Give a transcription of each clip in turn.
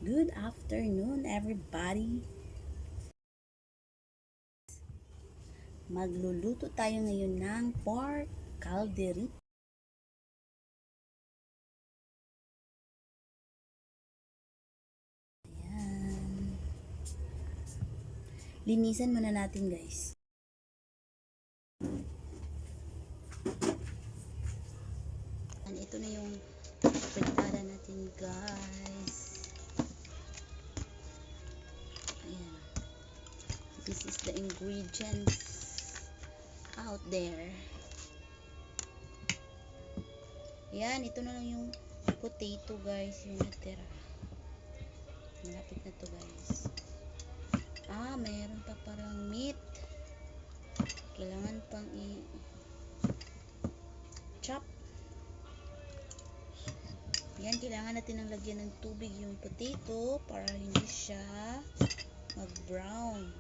Good afternoon, everybody. Magluluto tayo ngayon ng pork calderita. Ayan. Linisan muna natin, guys. Ito na yung fritada natin, guys. Ayan. This is the ingredients out there. Ayan, ito na lang yung potato, guys, yung natira. Malapit na to, guys. Mayroon pa parang meat. Kailangan pang chop. Yan, kailangan natin ng lagyan ng tubig yung potato para hindi siya mag-brown.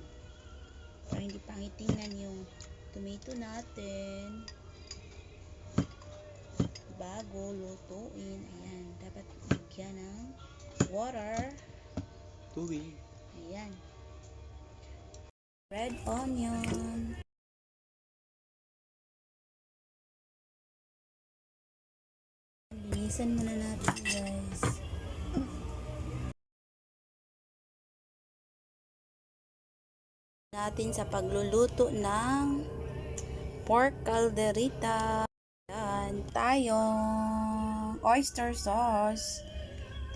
Para hindi pangit tingnan yung tomato natin bago lutuin. Ayan, dapat lagyan ng water. Tubig. Ayan. Red onion. Linisan muna natin, guys. Natin sa pagluluto ng pork calderita. Yan, tayong oyster sauce,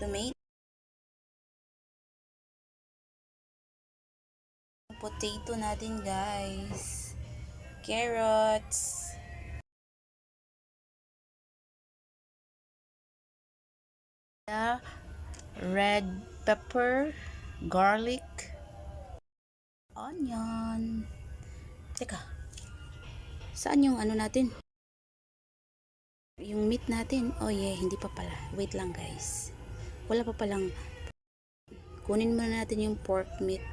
tomato, potato natin, guys, carrots, red pepper, garlic, onion. Teka, saan yung ano natin? Yung meat natin? Oh yeah, hindi pa pala. Wait lang, guys. Wala pa palang. Kunin muna natin yung pork meat.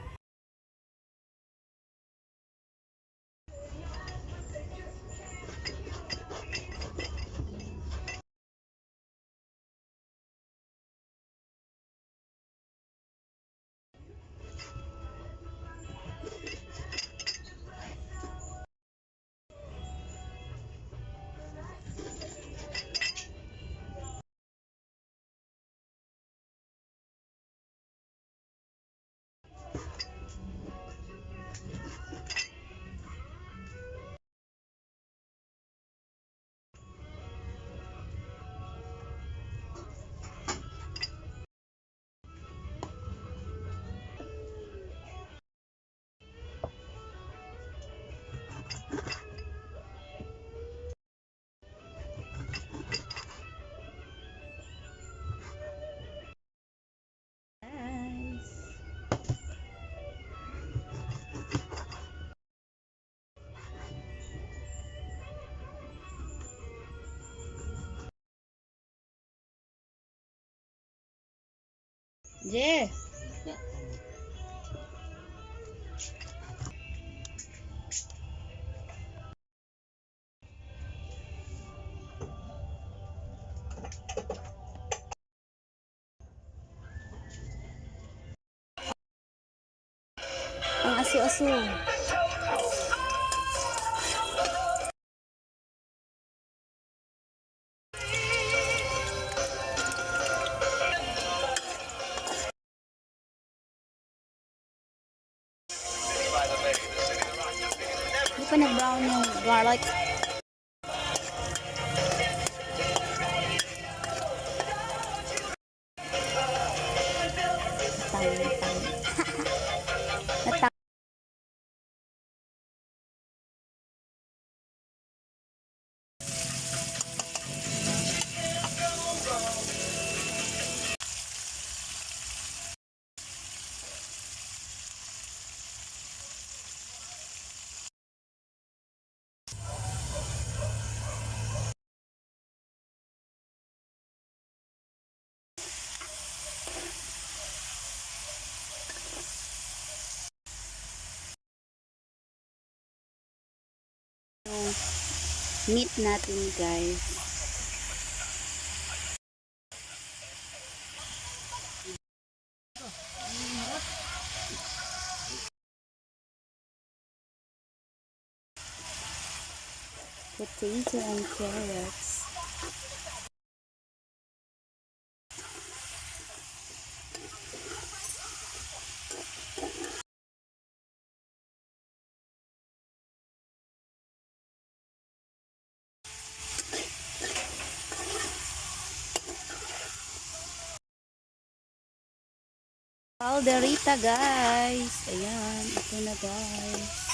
Yeah. Ang aso-aso. Hindi pa nag-brown yung garlic. Meat natin, guys. potato and carrots. Calderita guys. Ayan, ito na guys.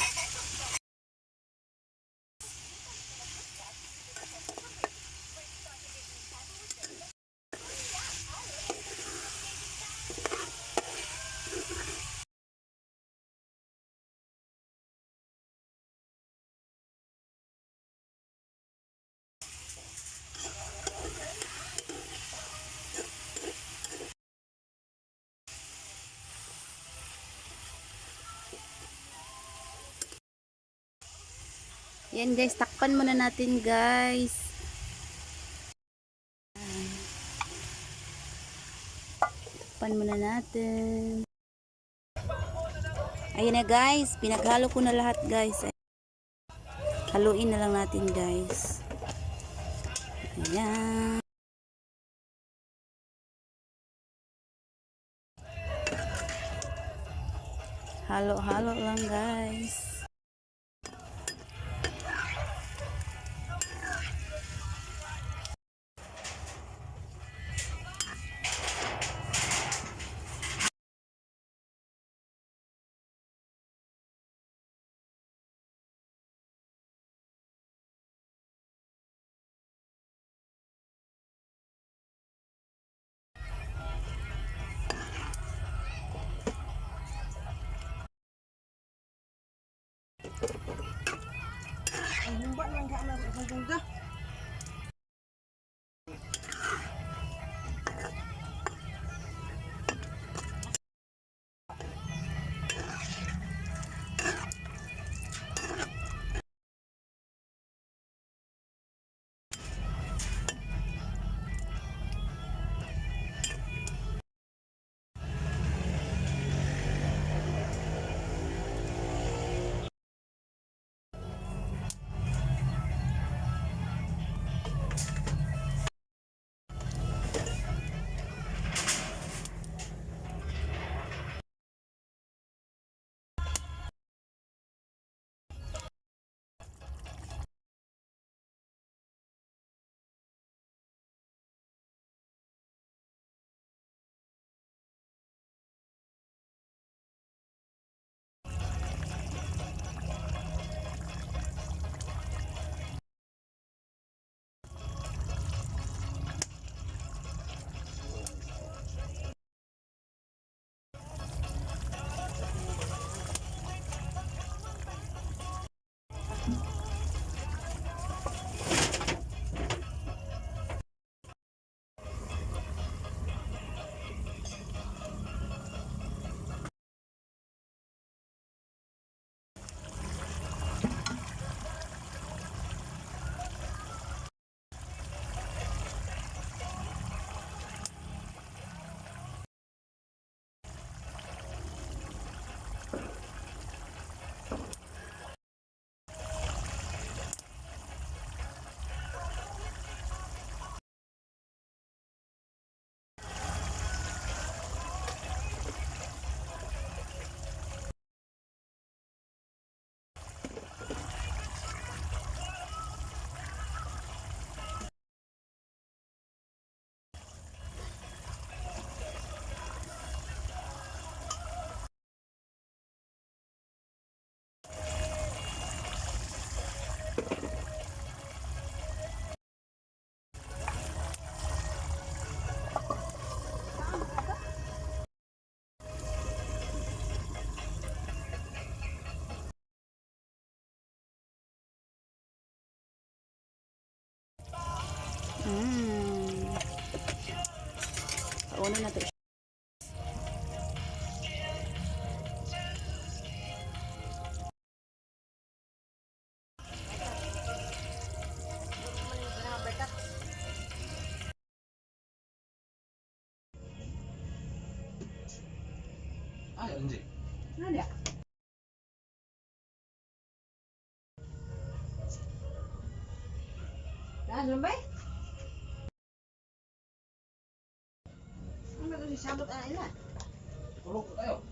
Yan guys, takpan muna natin guys. Takpan muna natin. Ayun na guys, pinaghalo ko na lahat guys. Haluin na lang natin guys. Ayan. Halo-halo lang guys. Ang humba lang ka na sa ganda. Pauno na to. Ah, 언제? 아니야. Lumbay? Ano ba ito si Sabot ina? Tulog tayo.